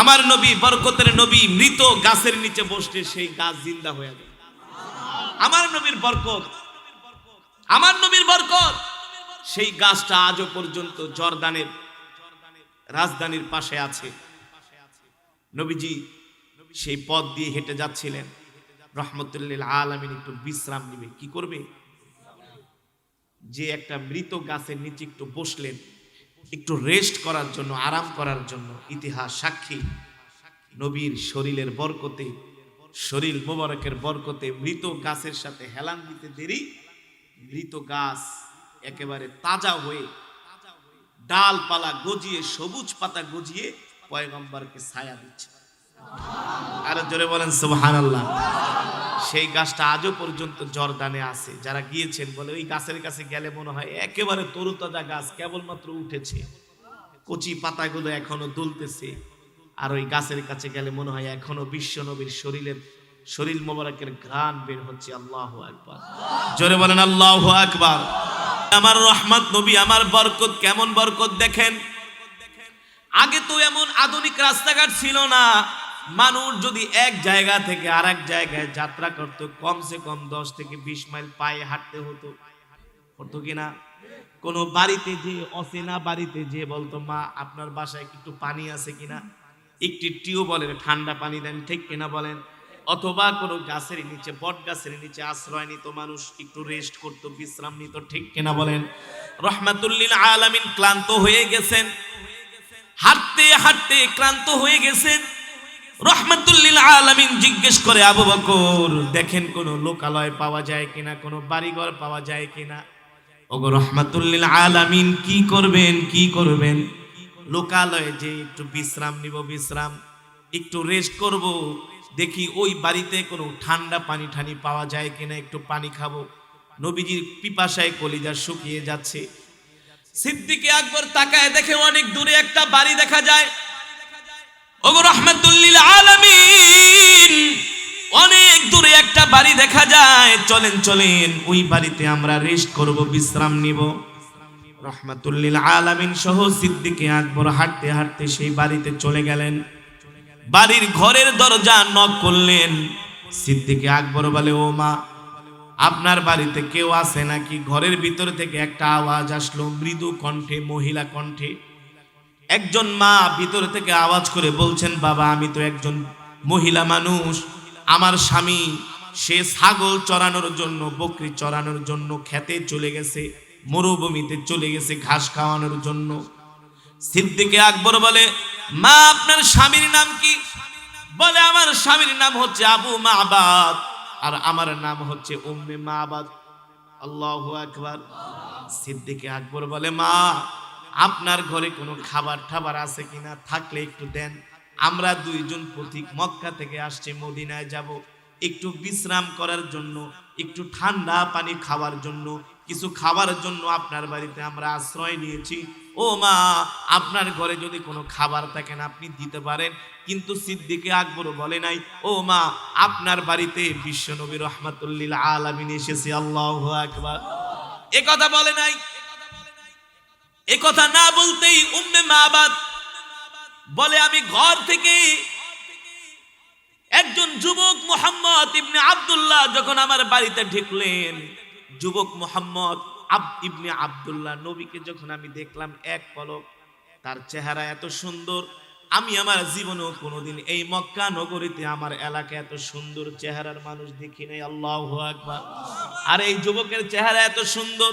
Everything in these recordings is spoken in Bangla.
আমার নবী বরকতের নবী মৃত গাছের নিচে বসলে সেই গাছ জিন্দা হয়ে যায়। আমার নবীর বরকত, আমার নবীর বরকত। সেই গাছটা আজও পর্যন্ত জর্দানের রাজধানীর পাশে আছে। নবীজি সেই পথ দিয়ে হেঁটে যাচ্ছিলেন, রহমতুল্লিল আলামিন একটু বিশ্রাম নিবে, কি করবে? যে একটা মৃত গাছের নিচে একটু বসলেন, একটু রেস্ট করার জন্য, আরাম করার জন্য। ইতিহাস সাক্ষী, নবীর শরীরের বরকতে, শরীর মোবারকের বরকতে মৃত গাছের সাথে হেলান দিতে দেরি, মৃত গাছ একেবারে তাজা হয়ে ডালপালা গজিয়ে, সবুজ পাতা গজিয়ে পয়গম্বরকে ছায়া দিচ্ছে। আরো জোরে বলেন সুবহানাল্লাহ। সেই গাছটা আজও পর্যন্ত জর্দানে আছে। যারা গিয়েছেন বলে ওই গাছের কাছে গেলে মনে হয় একেবারে তরুতাজা গাছ, কেবলমাত্র উঠেছে, কচি পাতাগুলো এখনো দুলতেছে। আর ওই গাছের কাছে গেলে মনে হয় এখনো বিশ্ব নবীর শরীর মোবারকের ঘ্রাণ বের হচ্ছে। আল্লাহু আকবার, জোরে বলেন আল্লাহু আকবার। আমার রহমত নবী, আমার বরকত, কেমন বরকত দেখেন। আগে তো এমন আধুনিক রাস্তাঘাট ছিল না। মানুষ যদি এক জায়গা থেকে আরেক জায়গায় যাত্রা করত, কমসে কম 10 থেকে 20 মাইল পায়ে হাঁটতে হতো, হতো কিনা? কোনো বাড়িতে যে, অচেনা বাড়িতে যে বলতো, মা আপনার বাসায় একটু পানি আছে কিনা, একটি টিউবওয়েলের ঠান্ডা পানি দেন, ঠিক কিনা বলেন? অথবা কোনো গাছের নিচে, বট গাছের নিচে আশ্রয় নিত মানুষ, একটু রেস্ট করত, বিশ্রাম নিত, ঠিক কিনা বলেন? রহমাতুল্লিল আলামিন ক্লান্ত হয়ে গেছেন, হাঁটতে হাঁটতে ক্লান্ত হয়ে গেছেন। রহমাতুল্লিল আলামিন জিজ্ঞেস করে, আবু বকর দেখেন কোনো লোকালয় পাওয়া যায় কিনা, কোনো বাড়িঘর পাওয়া যায় কিনা। ওগো রহমাতুল্লিল আলামিন, কি করবেন, কি করবেন? লোকালয়ে যে একটু বিশ্রাম নিব, বিশ্রাম, একটু রেস্ট করব, দেখি ওই বাড়িতে কোনো ঠান্ডা পানি ঠানি পাওয়া যায় কিনা, একটু পানি খাবো। নবীজির পিপাসায় কলিজা শুকিয়ে যাচ্ছে। সিদ্দিকে আকবর তাকায়, দেখে অনেক দূরে একটা বাড়ি দেখা যায়। ওগো রহমাতুল্লিল আলামিন, অনেক দূরে একটা বাড়ি দেখা যায়, চলেন চলেন ওই বাড়িতে আমরা রেস্ট করব, বিশ্রাম নিব। রহমাতুল্লিল আলামিন সহ সিদ্দিকে আকবর হাঁটতে হাঁটতে সেই বাড়িতে চলে গেলেন। বাড়ির ঘরের দরজা নক করলেন। সিদ্দিকে আকবর বলে, ও মা, আপনার বাড়িতে কেউ আছে নাকি? ঘরের ভিতর থেকে একটা আওয়াজ আসলো, মৃদু কণ্ঠে, মহিলা কণ্ঠে। একজন মা ভিতর থেকে আওয়াজ করে বলছেন, বাবা আমি তো একজন মহিলা মানুষ, আমার স্বামী সে ছাগল চড়ানোর জন্য, বকরি চড়ানোর জন্য খেতে চলে গেছে, মরুভূমিতে চলে গেছে ঘাস খাওয়ানোর জন্য। সিদ্দিকে আকবর বলে, মা আপনার স্বামীর নাম কি? বলে, আমার স্বামীর নাম হচ্ছে আবু মাবাদ, আর আমার নাম হচ্ছে উম্মে মাবাদ। আল্লাহু আকবার। সিদ্দিকে আকবর বলে, মা আপনার ঘরে কোনো খাবার ঠাবার আছে কিনা, থাকলে একটু দেন। আমরা দুইজন পথিক মক্কা থেকে আসছে, মদিনায় যাব, একটু বিশ্রাম করার জন্য, একটু ঠান্ডা পানি খাওয়ার জন্য, কিছু খাবার জন্য আপনার বাড়িতে আমরা আশ্রয় নিয়েছি। ও মা, আপনার ঘরে যদি কোনো খাবার থাকেন আপনি দিতে পারেন। কিন্তু সিদ্দিকে আকবর বলে নাই, ও মা আপনার বাড়িতে বিশ্বনবী রহমাতুল্লিল আলামিন এসেছে। আল্লাহু আকবার। এ কথা বলে নাই। এ কথা না বলতেই উম্মে মাবাদ বলে, আমি ঘর থেকে একজন যুবক মুহাম্মদ ইবনে আব্দুল্লাহ যখন আমার বাড়িতে ঢুকলেন, যুবক মুহাম্মদ ইবনে আব্দুল্লাহ নবীকে যখন আমি দেখলাম এক পলক, তার চেহারা এত সুন্দর, আমি আমার জীবনেও কোনোদিন এই মক্কা নগরীতে, আমার এলাকায় এত সুন্দর চেহারার মানুষ দেখি নাই। আল্লাহু আকবার। আর এই যুবকের চেহারা এত সুন্দর,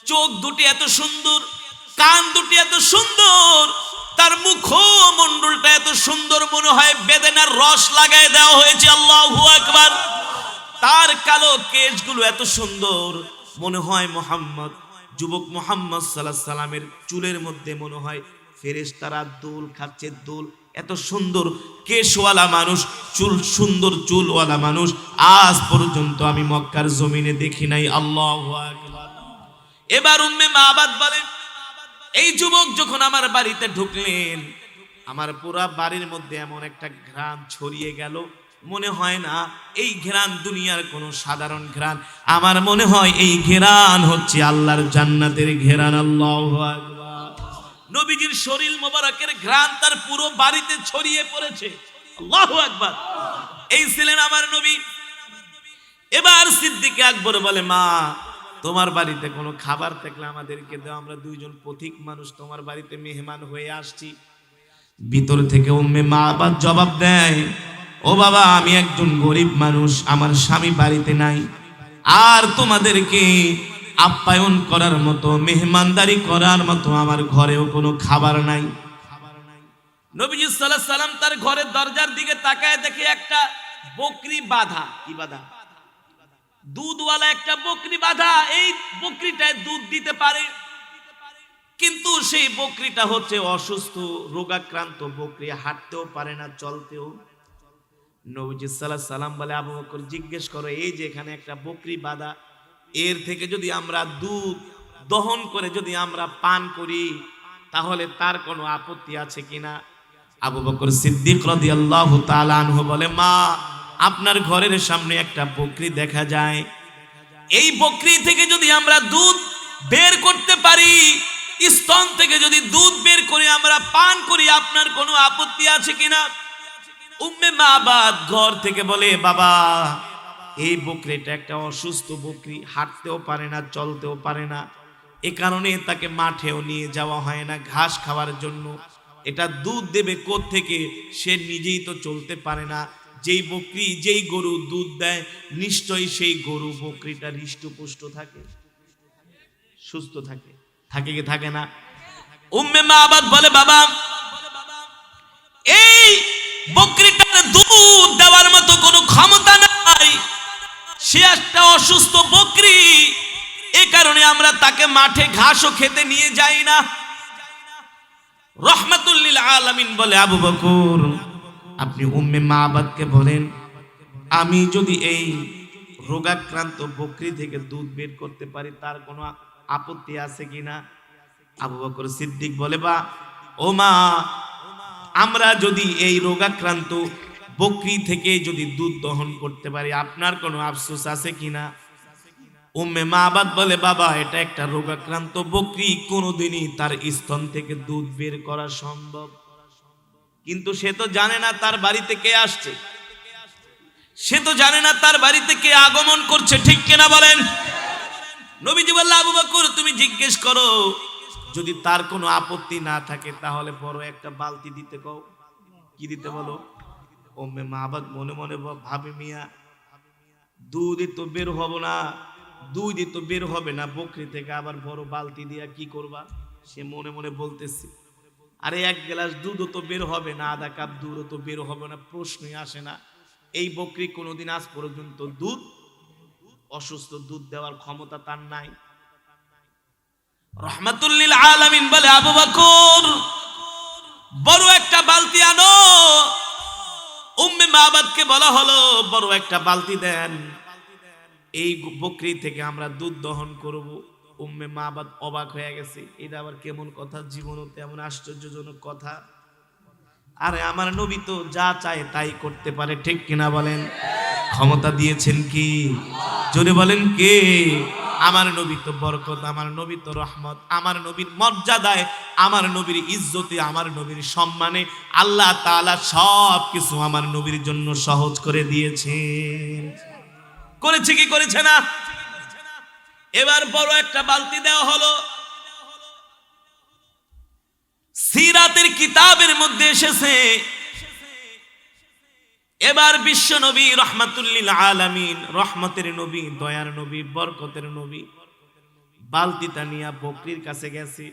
চোখ দুটি এত সুন্দর, কান দুটি এত সুন্দর, তার মুখমণ্ডলটা এত সুন্দর, মনে হয় বেদেনার রস লাগায় দেওয়া হয়েছে। আল্লাহু আকবার। তার কালো কেশগুলো এত সুন্দর, মনে হয় মোহাম্মদ, যুবক মোহাম্মদ সাল্লাল্লাহু আলাইহি সাল্লামের চুলের মধ্যে মনে হয় ফেরেশতারা দোল খাচ্ছে, দোল। এত সুন্দর কেশওয়ালা মানুষ, চুল সুন্দর চুলওয়ালা মানুষ আজ পর্যন্ত আমি মক্কার জমিনে দেখি নাই। আল্লাহু আকবার। এবার উম্মে মাবাদ বলেন, এই যুবক যখন আমার বাড়িতে ঢুকলেন, আমার পুরা বাড়ির মধ্যে এমন একটা ঘ্রাণ ছড়িয়ে গেল, মনে হয় না এই ঘ্রাণ দুনিয়ার কোনো সাধারণ ঘ্রাণ, আমার মনে হয় এই ঘ্রাণ হচ্ছে আল্লাহর জান্নাতের ঘ্রাণ। আল্লাহু আকবার। নবীজির শরীর মোবারকের ঘ্রাণ তার পুরো বাড়িতে ছড়িয়ে পড়েছে। আল্লাহু আকবার। এই ছিলেন আমার নবী। এবার সিদ্দিক আকবর বলে, মা তোমার বাড়িতে কোনো খাবার থাকলে আমাদেরকে দাও, আমরা দুইজন পথিক মানুষ তোমার বাড়িতে মেহমান হয়ে আসছি। ভিতর থেকে উম্মে মাবাদ জবাব দেয়, ও বাবা আমি একজন গরিব মানুষ, আমার স্বামী বাড়িতে নাই, আর তোমাদেরকে আপ্যায়ন করার মতো, মেহমানদারি করার মতো আমার ঘরেও কোনো খাবার নাই। নবীজি সাল্লাল্লাহু আলাইহি সাল্লাম তার ঘরের দরজার দিকে তাকায় দেখে একটা বকরি বাঁধা। কি বাঁধা? দুধওয়ালা একটা বকরি বাঁধা। এই বকরিটায় দুধ দিতে পারে, কিন্তু সেই বকরিটা হচ্ছে অসুস্থ, রোগাক্রান্ত বকরি, হাঁটতেও পারে না, চলতেও। নবীজি সাল্লাল্লাহু আলাইহি সাল্লাম বলে, আবু বকর জিজ্ঞেস করো, এই যে এখানে একটা বকরি বাঁধা, এর থেকে যদি আমরা দুধ দহন করে যদি আমরা পান করি তাহলে তার কোনো আপত্তি আছে কিনা? আবু বকর সিদ্দিক রাদিয়াল্লাহু তাআলা আনহু বলে, মা আপনার ঘরের সামনে একটা বকরি দেখা যায়, এই বকরি থেকে যদি আমরা দুধ বের করতে পারি, স্তন থেকে যদি দুধ বের করে আমরা পান করি, আপনার কোনো আপত্তি আছে কিনা? উম্মে মাবাদ ঘর থেকে বলে, বাবা এই বকরিটা একটা অসুস্থ বকরি, হাঁটতেও পারে না, চলতেও পারে না, এ কারণে তাকে মাঠেও নিয়ে যাওয়া হয় না ঘাস খাওয়ার জন্য। এটা দুধ দেবে কোত্থেকে? সে নিজেই তো চলতে পারে না। যেই বকরি, যেই গরু দুধ দেয়, নিশ্চয়ই সেই গরু বকরিটা হৃষ্টপুষ্ট থাকে, সুস্থ থাকে। থাকে কি থাকে না? উম্মে মাবাদ বলে, বাবা এই বকরিটার দুধ দেওয়ার মতো কোনো ক্ষমতা নাই, সে একটা অসুস্থ বকরি, এ কারণে আমরা তাকে মাঠে ঘাসও খেতে নিয়ে যাই না। রাহমাতুল লিল আলামিন বলে, আবু বকর আপনি উম্মে মাবাদকে বলেন, আমি যদি এই রোগাক্রান্ত বকরি থেকে দুধ বের করতে পারি তার কোনো আপত্তি আছে কিনা? আবু বকর সিদ্দিক বলে, বা ও মা আমরা যদি এই রোগাক্রান্ত বকরি থেকে যদি দুধ দহন করতে পারি আপনার কোনো আফসোস আছে কিনা? উম্মে মাবাদ বলে, বাবা এটা একটা রোগাক্রান্ত বকরি, কোনোদিনই তার স্তন থেকে দুধ বের করা সম্ভব, কিন্তু সে তো জানে না তার বাড়িতে কে আসছে, সে তো জানে না তার বাড়িতে কে আগমন করছে, ঠিক কিনা বলেন? নবীজি বললেন, আবু বকর তুমি জিজ্ঞেস করো, যদি তার কোনো আপত্তি না থাকে তাহলে বড় একটা বালতি দিতে কও। কি দিতে বলো? উম্মে মাবাদ মনে মনে ভাবে, মিয়া দুধই তো বের হবো না, দুধই তো বের হবে না বকরি থেকে, আবার বড় বালতি দিয়া কি করবা? সে মনে মনে বলতেছে, আরে এক গ্লাস দুধও তো বের হবে না, আধা কাপ দুধও তো বের হবে না, প্রশ্নই আসে না। এই বকরি কোনোদিন আজ পর্যন্ত দুধ, অসুস্থ দুধ দেওয়ার ক্ষমতা তার নাই। রাহমাতুল লিল আলামিন বলে, আবু বকর বড় একটা বালতি আনো। উম্মে মাবাদকে বলা হলো, বড় একটা বালতি দেন, এই বকরি থেকে আমরা দুধ দহন করব। উম্মে মাবাদ অবাক হয়ে গেছে, এটা আবার কেমন কথা, জীবনও তেমন আশ্চর্যজনক কথা। আরে আমার নবী তো যা চায় তাই করতে পারে, ঠিক কিনা বলেন? ক্ষমতা দিয়েছেন কি? জোরে বলেন কে? আমার নবী তো বরকত, আমার নবী তো রহমত, আমার নবীর মর্যাদায়, আমার নবীর ইজ্জতে, আমার নবীর সম্মানে আল্লাহ তাআলা সব কিছু আমার নবীর জন্য সহজ করে দিয়েছেন। করেছে কি করেছে না? এবার বড় একটা বালতি দেওয়া হলো। সিরাতের কিতাবের মধ্যে এসেছে, এবার বিশ্ব নবী রাহমাতুল লিল আলামিন, রহমতের নবী, দয়ার নবী, বরকতের নবী বালতিটা নিয়ে বকরির কাছে গেছে।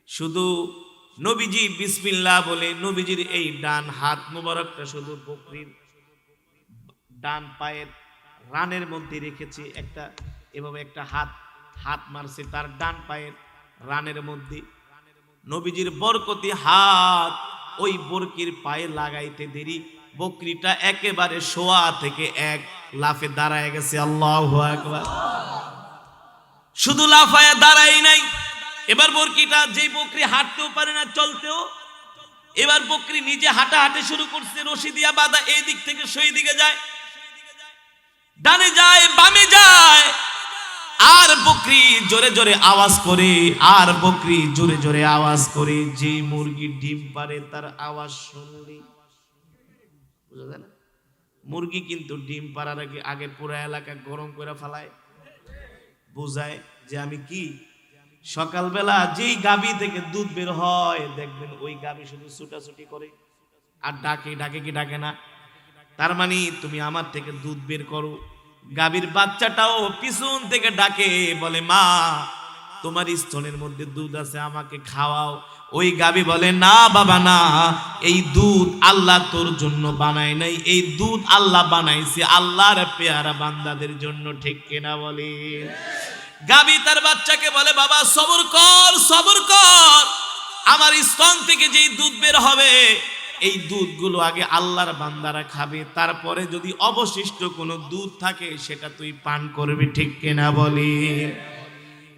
শুধু নবীজি বিসমিল্লাহ বলে নবীজির এই ডান হাত মুবারকটা শুধু বকরির ডান পায়ের রানের মধ্যে রেখেছে, একটা এভাবে একটা হাত মারছে তার ডান পায়ের রানের মধ্যে। নবীজির বরকতি হাত ওই বরকির পায়ে লাগাইতে দেরি বকরিটা একেবারে শোয়া থেকে এক লাফে দাঁড়ায় গেছে। আল্লাহু আকবার। শুধু লাফায় দাঁড়াই নাই, এবার বকরিটা, যেই বকরি হাঁটতেও পারে না, চলতেও, এবার বকরি নিজে হাঁটাহাঁটি শুরু করছে, রশি দিয়া বাঁধা, এই দিক থেকে সেই দিকে যায়, ডানে যায় বামে যায়, আর বকরি জোরে জোরে আওয়াজ করে, আর বকরি জোরে জোরে আওয়াজ করে। যে মুরগি ডিম পারে তার আওয়াজ শুনলে বুঝা যায় না? মুরগি কিন্তু ডিম পাড়ার আগে আগে পুরো এলাকা গরম করে ফেলায়, বোঝায় যে আমি কি। সকালবেলা যেই গাভী থেকে দুধ বের হয় দেখবেন ওই গাভী শুধু ছুটাছুটি করে আর ডাকে, ডাকে কি ডাকে না? তার মানে তুমি আমার থেকে দুধ বের করো। গাভীর বাচ্চাটাও পিছন থেকে ডাকে, বলে মা তোমার স্তনের মধ্যে দুধ আছে, আমাকে খাওয়াও। ওই গাভী বলে না বাবা না, এই দুধ আল্লাহ তোর জন্য বানায় নাই, এই দুধ আল্লাহ বানাইছে আল্লাহর পেয়ারা বান্দাদের জন্য। ঠিক কিনা বলে? গাভী তার বাচ্চাকে বলে বাবা সবর কর, সবর কর, আমার স্তন থেকে যেই দুধ বের হবে এই দুধগুলো আগে আল্লাহর বান্দারা খাবে, তারপরে যদি অবশিষ্ট কোনো দুধ থাকে সেটা তুই পান করবি। ঠিক কিনা বলে?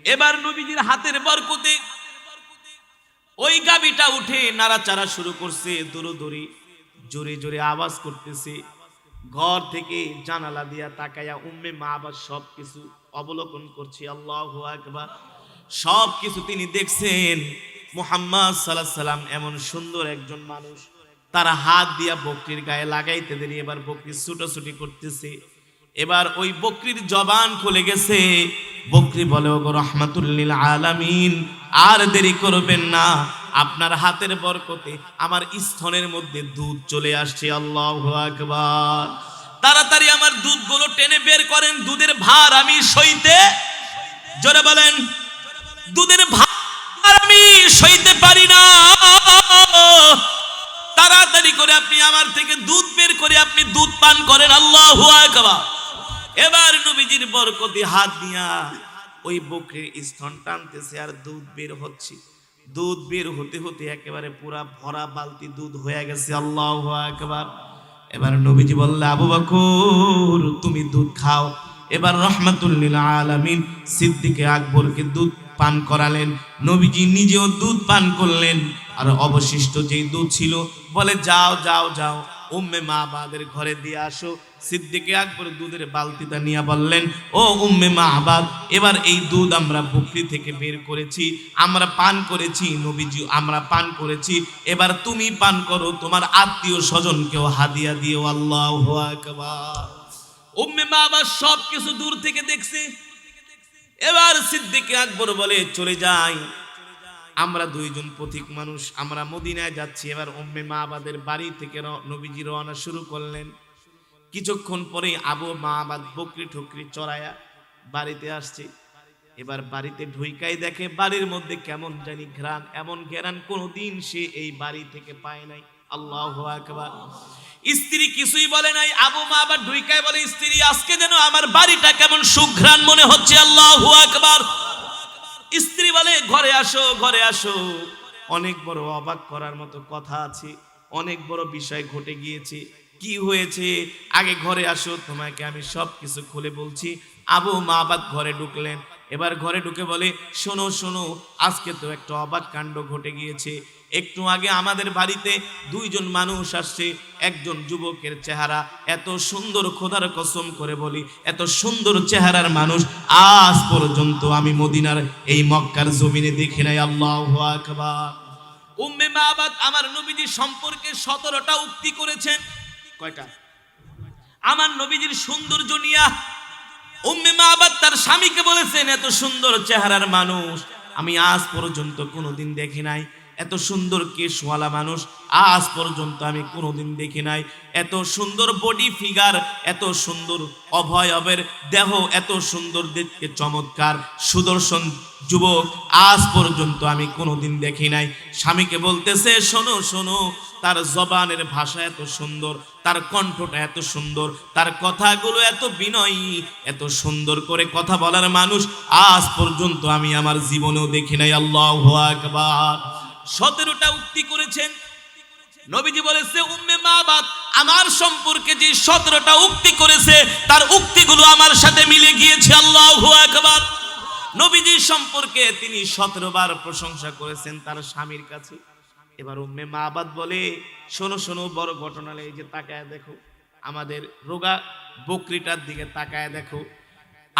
এবার নবীজির হাতের বরকতে ওই গাভীটা উঠে নাড়াচাড়া শুরু করছে, দৌড়দৌড়ি জোরে জোরে আওয়াজ করতেছে। ঘর থেকে জানালা দিয়া তাকায়া উম্মে মাহবাব সবকিছু অবলোকন করছে। আল্লাহু আকবার। সবকিছু তিনি দেখছেন। মুহাম্মদ সাল্লাল্লাহু আলাইহি সাল্লাম এমন সুন্দর একজন মানুষ, তারা হাত দিয়া বকরির গায়ে লাগাইতে দেরি, এবার বকরি ছুটোছুটি করতেছে। এবার ওই বকরির জবান খুলে গেছে। বকরি বলে ওগো রাহমাতুল লিল আলামিন, আর দেরি করবেন না, আপনার হাতের বরকতে আমার স্তনের মধ্যে দুধ চলে আসছে। আল্লাহু আকবার। তাড়াতাড়ি আমার দুধগুলো টেনে বের করেন, দুধের ভার আমি সইতে, জোরে বলেন, দুধের ভার আমি সইতে পারি না। তাড়াতাড়ি করে আপনি আমার থেকে দুধ বের করে আপনি দুধ পান করেন। আল্লাহু আকবার। এবার নবীজির বরকতি হাত দিয়া ওই বকরির স্তন টানতেছে আর দুধ বের হচ্ছে। দুধ বের হতে হতে একেবারে পুরা ভরা বালতি দুধ হয়ে গেছে। আল্লাহু আকবার। এবার নবীজি বললে আবু বকর তুমি দুধ খাও। এবার রাহমাতুল লিল আলামিন সিদ্দিকে আকবরকে দুধ পান করালেন, নবীজি নিজেও দুধ পান করলেন। আর অবশিষ্ট যেই দুধ ছিল বলে যাও যাও যাও উম্মে মাহবাদের ঘরে দিয়ে আসো। সিদ্দিকে আকবর দুধের বালতিটা নিয়ে বললেন ও উম্মে মাহবাদ, এবার এই দুধ আমরা বকরি থেকে বের করেছি, আমরা পান করেছি, নবীজি আমরা পান করেছি, এবার তুমি পান করো, তোমার আত্মীয় স্বজনকেও হাদিয়া দিও। আল্লাহু আকবার। উম্মে মাহবাদ সব কিছু দূর থেকে দেখছে। এবার সিদ্দিকে আকবর বলে চলে যাই, আমরা দুইজন পথিক মানুষ, আমরা মদিনায় যাচ্ছি। এবার উম্মে মাহবাদের বাড়ি থেকে নবীজি রওনা শুরু করলেন। কিছুক্ষণ পরে আবু মাহবাদ বকরি ঠকরি চড়ায়া বাড়িতে আসছে। এবার বাড়িতে ঢুইকাই দেখে বাড়ির মধ্যে কেমন জানি ঘ্রাণ, এমন ঘ্রাণ কোনোদিন সে এই বাড়ি থেকে পায় নাই। আল্লাহু আকবার। স্ত্রী কিছুই বলে নাই। আবু মাহবাদ ঢুইকাই বলে স্ত্রী আজকে যেন আমার বাড়িটা কেমন সুঘ্রাণ মনে হচ্ছে। আল্লাহু আকবার। স্ত্রী বলে ঘরে আসো, ঘরে আসো, অনেক বড় অবাক করার মতো কথা আছে, অনেক বড় বিষয় ঘটে গিয়েছে। কি হয়েছে আগে ঘরে আসো, তোমাকে আমি সব কিছু খুলে বলছি। আবু মাহবাদ ঘরে ঢুকলেন। এবার ঘরে ঢুকে বলে শোনো শোনো, আজকে তো একটা অবাক কাণ্ড ঘটে গিয়েছে। একটু আগে আমাদের বাড়িতে দুইজন মানুষ আসছে। একজন যুবকের চেহারা এত সুন্দর, খোদার কসম করে বলি এত সুন্দর চেহারার মানুষ আজ পর্যন্ত আমি মদিনার এই মক্কার জমিনে দেখি নাই। আল্লাহু আকবার। উম্মে মাহবাদ আমার নবীজির সম্পর্কে 17টা উক্তি করেছেন। কয়টা? আমার নবীজির সৌন্দর্য নিয়া উম্মে মাহবাদ তার স্বামীকে বলেছেন এত সুন্দর চেহারার মানুষ আমি আজ পর্যন্ত কোনোদিন দেখি নাই, এত সুন্দর কেশওয়ালা মানুষ আজ পর্যন্ত আমি কোনোদিন দেখি নাই, এত সুন্দর বডি ফিগার, এত সুন্দর অভয়বের দেহ, এত সুন্দর দেখতে চমৎকার সুদর্শন যুবক আজ পর্যন্ত আমি কোনোদিন দেখি নাই। স্বামীকে বলতেছে শোনো শোনো, তার জবানের ভাষা এত সুন্দর, তার কণ্ঠটা এত সুন্দর, তার কথাগুলো এত বিনয়ী, এত সুন্দর করে কথা বলার মানুষ আজ পর্যন্ত আমি আমার জীবনেও দেখি নাই। আল্লাহু আকবার। 17টা উক্তি করেছেন নবীজি। বলেছে উম্মে মাহবাদ আমার সম্পর্কে যে 17টা উক্তি করেছে তার উক্তিগুলো আমার সাথে মিলে গিয়েছে। আল্লাহু আকবার। নবীজি সম্পর্কে তিনি 17 বার প্রশংসা করেছেন তার স্বামীর কাছে। এবার উম্মে মাহবাদ বলে শোনো শোনো, বড় ঘটনা, এই যে তাকায় দেখো, আমাদের রোগা বকরিটার দিকে তাকায় দেখো,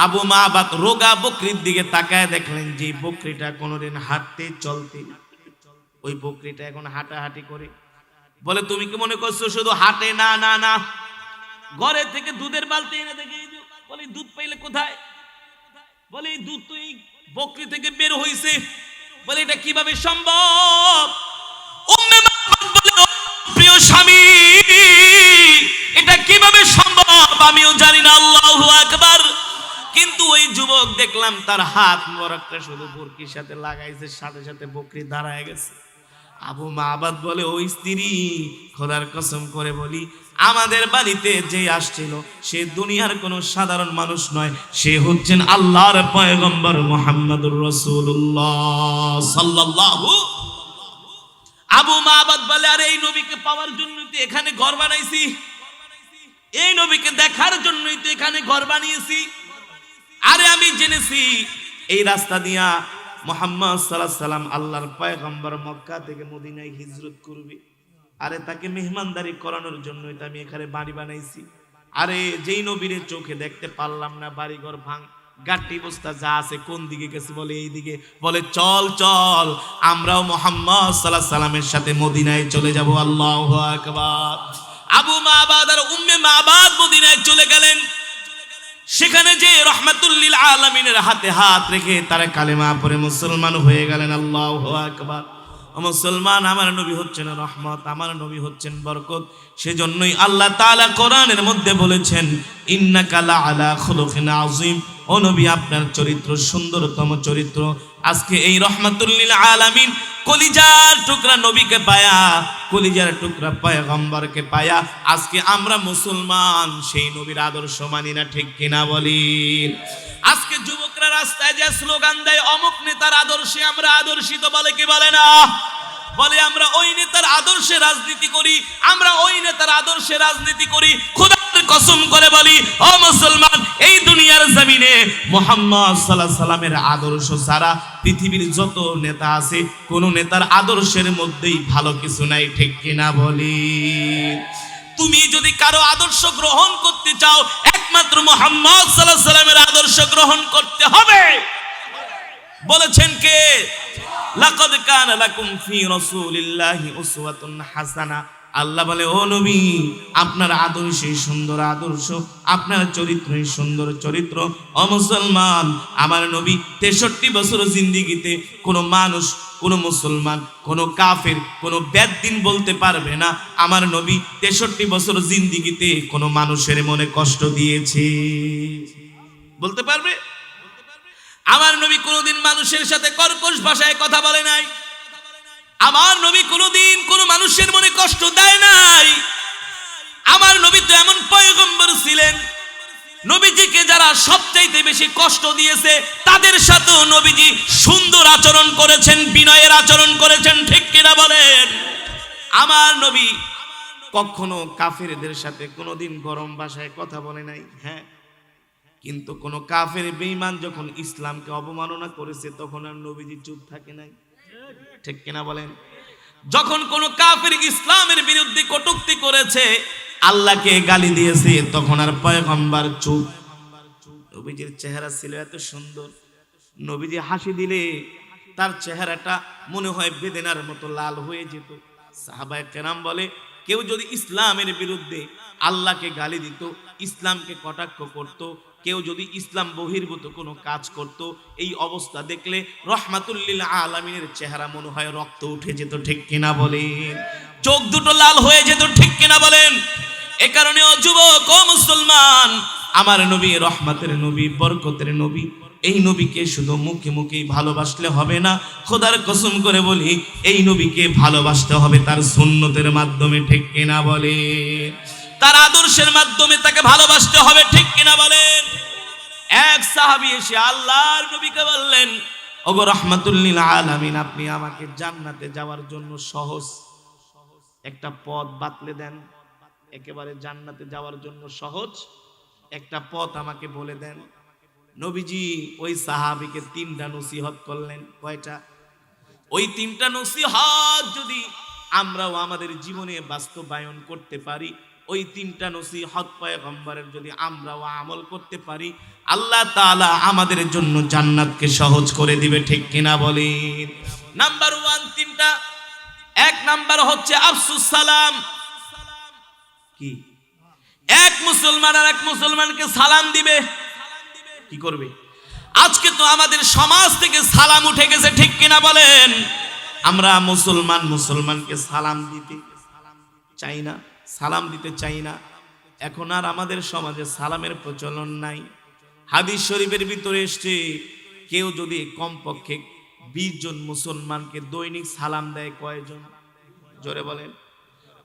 আবু মাবাদ রোগা বকরির দিকে তাকায় দেখলেন যে বকরিটা কোনোদিন হাঁটতে চলতে, ওই বকরিটা এখন হাঁটাহাঁটি করে। বলে তুমি কি মনে করছো শুধু হাঁটে? না না না, ঘরে থেকে দুধের বালতি এনে দেখে। বলে দুধ পাইলে কোথায়? বলে এই দুধ তো এই বকরি থেকে বের হইছে। বলে এটা কিভাবে সম্ভব? উম্মে মাবাদ বলে, ও প্রিয় স্বামী, এটা কিভাবে সম্ভব আমিও জানি না। আল্লাহু আকবার। কিন্তু ওই যুবক দেখলাম তার হাত মোবারকটা শুধু বকরির সাথে লাগাইছে, সাথে সাথে বকরি দাঁড়ায় গেছে। আবু মাবাদ বলে, ওই স্ত্রী, খোদার কসম করে বলি, আমাদের বাড়িতে যে আসছিল সে দুনিয়ার কোনো সাধারণ মানুষ নয়, সে হচ্ছেন আল্লাহর পয়গম্বর মুহাম্মদুর রাসূলুল্লাহ সাল্লাল্লাহু। আবু মাবাদ বলে, আরে এই নবীকে পাওয়ার জন্যই তো এখানে ঘর বানাইছি, এই নবীকে দেখার জন্যই তো এখানে ঘর বানিয়েছি। আরে আমি জেনেছি এই রাস্তা দিয়া মুহাম্মদ সাল্লাল্লাহু আলাইহি সাল্লাম আল্লাহর পয়গম্বর মক্কা থেকে মদিনায় হিজরত করবে। আরে তাকে মেহমানদারি করানোর জন্যই তো আমি এখানে বাড়ি বানাইছি। আরে যেই নবীরে চোখে দেখতে পারলাম না, বাড়িঘর ভাঙ, গাট্টি বস্তা যা আছে কোন দিকে গেছে? বলে এই দিকে। বলে চল চল, আমরাও মুহাম্মদ সাল্লাল্লাহু আলাইহি সাল্লামের সাথে মদিনায় চলে যাব। আল্লাহু আকবার। আবু মাবাদ আর উম্মে মাবাদ মদিনায় চলে গেলেন। সেখানে যে রহমাতুল লিল আলামিনের হাতে হাত রেখে তারা কালেমা পড়ে মুসলমান হয়ে গেলেন। আল্লাহু আকবার। মুসলমান, আমার নবী হচ্ছেন রহমত, আমার নবী হচ্ছেন বরকত। সেজন্যই আল্লাহ তাআলা কোরআনের মধ্যে বলেছেন, ইন্নাকা লা আলা খুলুকিন আযীম। ও নবী, আপনার চরিত্র সুন্দরতম চরিত্র। আজকে এই রহমাতুল লিল আলামিন কলিজার টুকরা নবীকে পায়া, কলিজার টুকরা পয়গম্বরকে পায়া আজকে আমরা মুসলমান, সেই নবীর আদর্শ মানি না, ঠিক কিনা বলি? আজকে যুবকরা রাস্তায় যে স্লোগান দেয়, অমুক নেতার আদর্শে আমরা আদর্শিত, বলে কি বলে না? বলে আমরা ওই নেতার আদর্শে রাজনীতি করি, আমরা ওই নেতার আদর্শে রাজনীতি করি। খোদার কসম করে বলি, ও মুসলমান, এই দুনিয়ার জমিনে মুহাম্মদ সাল্লাল্লাহু আলাইহি সাল্লামের আদর্শ ছাড়া পৃথিবীর যত নেতা আছে, কোন নেতার আদর্শের মধ্যেই ভালো কিছু নাই, ঠিক কিনা বলি? তুমি যদি কারো আদর্শ গ্রহণ করতে চাও, একমাত্র মুহাম্মদ সাল্লাল্লাহু আলাইহি সাল্লামের আদর্শ গ্রহণ করতে হবে। বলেছেন কে? লাকাদ কানা লাকুম ফি রাসূলিল্লাহি উসওয়াতুন হাসানাহ। আল্লাহ বলে, ও নবী, আপনার আদর্শই সুন্দর আদর্শ, আপনার চরিত্রই সুন্দর চরিত্র। ও মুসলমান, আমার নবী 63 বছর জিন্দেগিতে কোনো মানুষ, কোনো মুসলমান, কোনো কাফের, কোনো বেদ্দিন বলতে পারবে না আমার নবী 63 বছর জিন্দেগিতে কোনো মানুষের মনে কষ্ট দিয়েছে। বলতে পারবে? আমার নবী কোনোদিন মানুষের সাথে কর্কশ ভাষায় কথা বলে নাই। আমার নবী কোনোদিন কোনো মানুষের মনে কষ্ট দেয় নাই। আমার নবী তো এমন পয়গম্বর ছিলেন, নবীজিকে যারা সবচাইতে বেশি কষ্ট দিয়েছে তাদের সাথেও নবীজি সুন্দর আচরণ করেছেন, বিনয়ের আচরণ করেছেন, ঠিক কিনা বলেন? আমার নবী কখনো কাফেরদের সাথে কোনোদিন গরম ভাষায় কথা বলে নাই। হ্যাঁ, কিন্তু কোন কাফের বেঈমান যখন ইসলামকে অবমাননা করেছে তখন আর নবীজি চুপ থাকে নাই, ঠিক কিনা বলেন? যখন কোন কাফের ইসলামের বিরুদ্ধে কটূক্তি করেছে, আল্লাহকে গালি দিয়েছে, তখন আর পয়গম্বর চুপ। নবীজির চেহারা ছিল এত সুন্দর, নবীজি হাসি দিলে তার চেহারাটা মনে হয় বেদেনার মতো লাল হয়ে যেত। সাহাবায়ে কেরাম বলে, কেউ যদি ইসলামের বিরুদ্ধে আল্লাহকে গালি দিত, ইসলামকে কটাক্ষ করত, কেউ যদি ইসলাম বহির্ভূত কোনো কাজ করত, এই অবস্থা দেখলে রহমাতুল লিল আলামিনের চেহারা মনে হয় রক্ত উঠে যেত, ঠিক কিনা বলেন? চোখ দুটো লাল হয়ে যেত, ঠিক কিনা বলেন? এ কারণে ও যুবক, ও মুসলমান, আমার নবী রহমতের নবী, বরকতের নবী, এই নবীকে শুধু মুখে মুখেই ভালোবাসলে হবে না, খোদার কসম করে বলি, এই নবীকে ভালোবাসতে হবে তার সুন্নতের মাধ্যমে, ঠিক কিনা বলেন? তার আদর্শের মাধ্যমে তাকে ভালোবাসতে হবে, ঠিক কিনা বলেন? এক সাহাবী এসে আল্লাহর নবীকে বললেন, ওগো রহমাতুল লিল আলামিন, আপনি আমাকে জান্নাতে যাওয়ার জন্য সহজ একটা পথ বাতলে দেন, একেবারে জান্নাতে যাওয়ার জন্য সহজ একটা পথ আমাকে বলে দেন। নবীজি ওই সাহাবীকে 3টা নসিহত করলেন। কয়টা? ওই 3টা নসিহত যদি আমরাও আমাদের জীবনে বাস্তবায়ন করতে পারি, ওই তিনটা নসিহত পয়গম্বরের যদি আমরাও আমল করতে পারি, আল্লাহ তাআলা আমাদের জন্য জান্নাতকে সহজ করে দিবে, ঠিক কিনা বলেন? নাম্বার 1 তিনটা। এক নাম্বার হচ্ছে আফসুস সালাম। কি? এক মুসলমান আর এক মুসলমানকে সালাম দিবে। কি করবে? আজকে তো আমাদের সমাজ থেকে সালাম উঠে গেছে, ঠিক কিনা বলেন? আমরা মুসলমানকে সালাম দিতে চাই না, সালাম দিতে চাই না। এখন আর আমাদের সমাজে সালামের প্রচলন নাই। হাদিস শরীফের ভিতরে এসছে, কেউ যদি কমপক্ষে 20 জন মুসলমানকে দৈনিক সালাম দেয়, কয়জন? জোরে বলেন।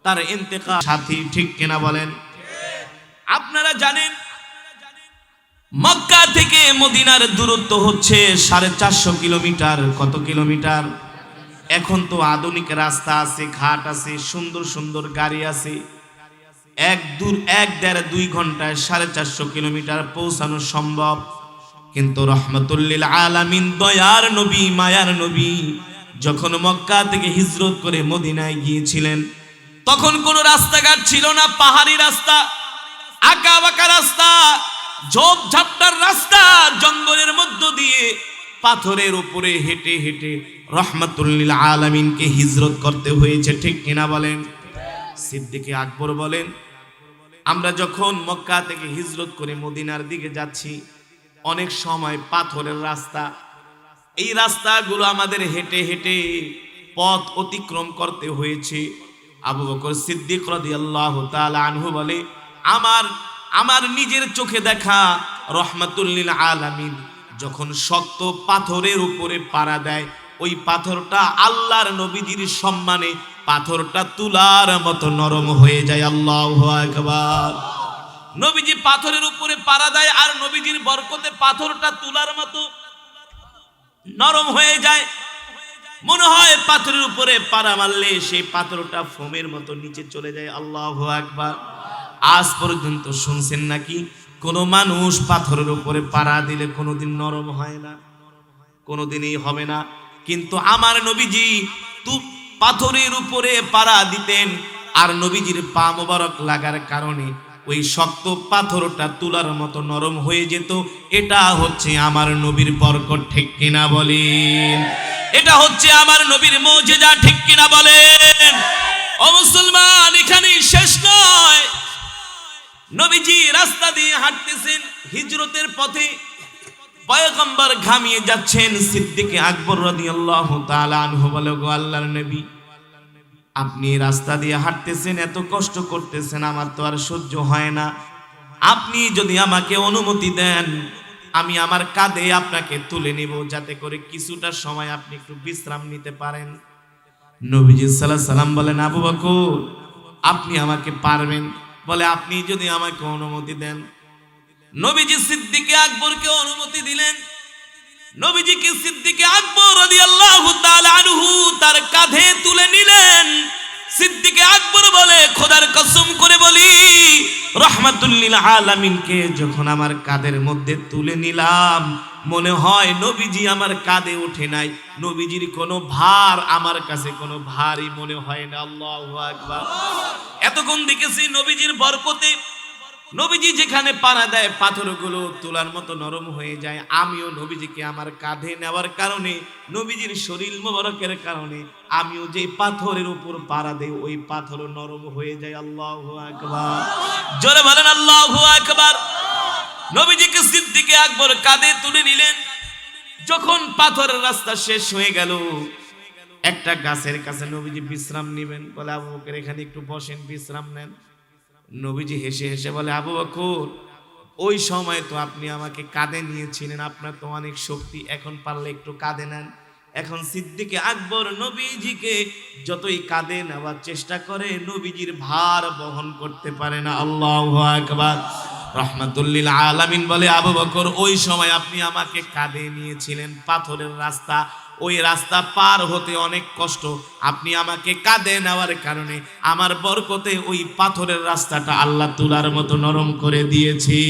তার ইন্তেকাল সাথী, ঠিক কিনা বলেন? আপনারা জানেন মক্কা থেকে মদিনার দূরত্ব হচ্ছে 450 কিলোমিটার। কত কিলোমিটার? এখন তো আধুনিক রাস্তা আছে, ঘাট আছে, সুন্দর সুন্দর গাড়ি আছে। 1-1.5-2 ঘন্টায় 450 কিলোমিটার পৌঁছানো সম্ভব। কিন্তু রহমতুল্লিল আলামিন, দয়ার নবী, মায়ার নবী যখন মক্কা থেকে হিজরত করে মদিনায় গিয়েছিলেন, তখন কোনো রাস্তাঘাট ছিল না। পাহাড়ি রাস্তা, আঁকা বাঁকা রাস্তা, ঝোপ ঝাপটার রাস্তা, জঙ্গলের মধ্য দিয়ে পাথরের উপরে হেঁটে হেঁটে রহমতুল্লিল আলামিনকে হিজরত করতে হয়েছে, ঠিক কিনা বলেন? সিদ্দিকে আকবর বলেন, আমরা যখন মক্কা থেকে হিজরত করে মদিনার দিকে যাচ্ছি, অনেক সময় পাথরের রাস্তা, এই রাস্তাগুলো আমাদের হেঁটে হেঁটে পথ অতিক্রম করতে হয়েছে। আবু বকর সিদ্দিক রাদিয়াল্লাহু তাআলা আনহু বলে, আমার নিজের চোখে দেখা রহমাতুল্লিল আলামিন যখন শক্ত পাথরের উপরে পাড়া দেয়, ওই পাথরটা আল্লাহর নবীজির সম্মানে পাথরটা তুলার মতো নরম হয়ে যায়। আল্লাহু আকবার। নবীজি পাথরের উপরে পাড়া দেয় আর নবীজির বরকতে পাথরটা তুলার মতো নরম হয়ে যায়। মনে হয় পাথরের উপরে পাড়া মারলে সেই পাথরটা ফোমের মতো নিচে চলে যায়। আল্লাহু আকবার। আজ পর্যন্ত শুনছেন নাকি কোন মানুষ পাথরের উপরে পাড়া দিলে কোনোদিন নরম হয় না? কোনোদিনই হবে না। কিন্তু আমার নবীজি পাথরের উপরে পাড়া দিতেন, আর নবীজির পা মোবারক লাগার কারণে ওই শক্ত পাথরটা তুলার মতো নরম হয়ে যেত। এটা হচ্ছে আমার নবীর বরকত, ঠিক কিনা বলেন? এটা হচ্ছে আমার নবীর মুজিজা, ঠিক কিনা বলেন? ও মুসলমান, এখানেই শেষ নয়। নবীজি রাস্তা দিয়ে হাঁটতেছেন হিজরতের পথে, পয়গম্বর ঘামিয়ে যাচ্ছেন। সিদ্দিকে আকবর রাদিয়াল্লাহু তাআলা আনহু বলে, গো আল্লাহর নবী, আপনি রাস্তা দিয়ে হাঁটতেছেন, এত কষ্ট করতেছেন, আমার তো আর সহ্য হয় না। আপনি যদি আমাকে অনুমতি দেন, আমি আমার কাঁধে আপনাকে তুলে নিব, যাতে করে কিছুটা সময় আপনি একটু বিশ্রাম নিতে পারেন। নবীজি সাল্লাল্লাহু আলাইহি সাল্লাম বলেন, আবু বকর, আপনি আমাকে পারবেন? বলে, আপনি যদি আমাকে অনুমতি দেন। নবীজি সিদ্দিকে আকবরকে অনুমতি দিলেন। নবীজিকে সিদ্দিকে আকবর রাদিয়াল্লাহু তাআলা আনহু তার কাঁধে তুলে নিলেন। সিদ্দিকে আকবর বলে, খোদার কসম করে বলি, রহমাতুল্লিল আলামিনকে যখন আমার কাঁধের মধ্যে তুলে নিলাম, মনে হয় নবীজি আমার কাঁধে ওঠে নাই। নবীজির কোনো ভার আমার কাছে কোনো ভারই মনে হয় না। আল্লাহু আকবার। এতক্ষণ দেখেছি নবীজির বরকতে নবীজি যেখানে পাড়া দেয় পাথরগুলো তুলার মতো নরম হয়ে যায়। আমিও নবীজিকে আমার কাঁধে নেওয়ার কারণে, নবীজির শরীর মোবারকের কারণে আমিও যে পাথরের উপর পাড়া দেই, ওই পাথর নরম হয়ে যায়। আল্লাহু আকবার। জোরে বলেন আল্লাহু আকবার। নবীজিকে সিদ্দিকে আকবর কাঁধে তুলে নিলেন। যখন পাথরের রাস্তা শেষ হয়ে গেল, একটা গাছের কাছে নবীজি বিশ্রাম নেবেন। বলে, আবু বকর, এখানে একটু বসেন, বিশ্রাম নেন। নবীজি হেসে হেসে বলে, আবু বকর, ওই সময় তো আপনি আমাকে কাঁধে নিয়েছিলেন, আপনার তো অনেক শক্তি, এখন পারলে একটু কাঁধে নেন। এখন সিদ্দিকে আকবর নবীজিকে যতই কাঁধে নেওয়ার চেষ্টা করে, নবীজির ভার বহন করতে পারে না। আল্লাহু আকবার। রহমাতুল্লিল আলামিন বলে, আবু বকর, ওই সময় আপনি আমাকে কাঁধে নিয়েছিলেন, পাথরের রাস্তা, ওই রাস্তা পার হতে অনেক কষ্ট। আপনি আমাকে কাঁধে নেওয়ার কারণে আমার বরকতে ওই পাথরের রাস্তাটা আল্লাহ তুলার মতো নরম করে দিয়েছি।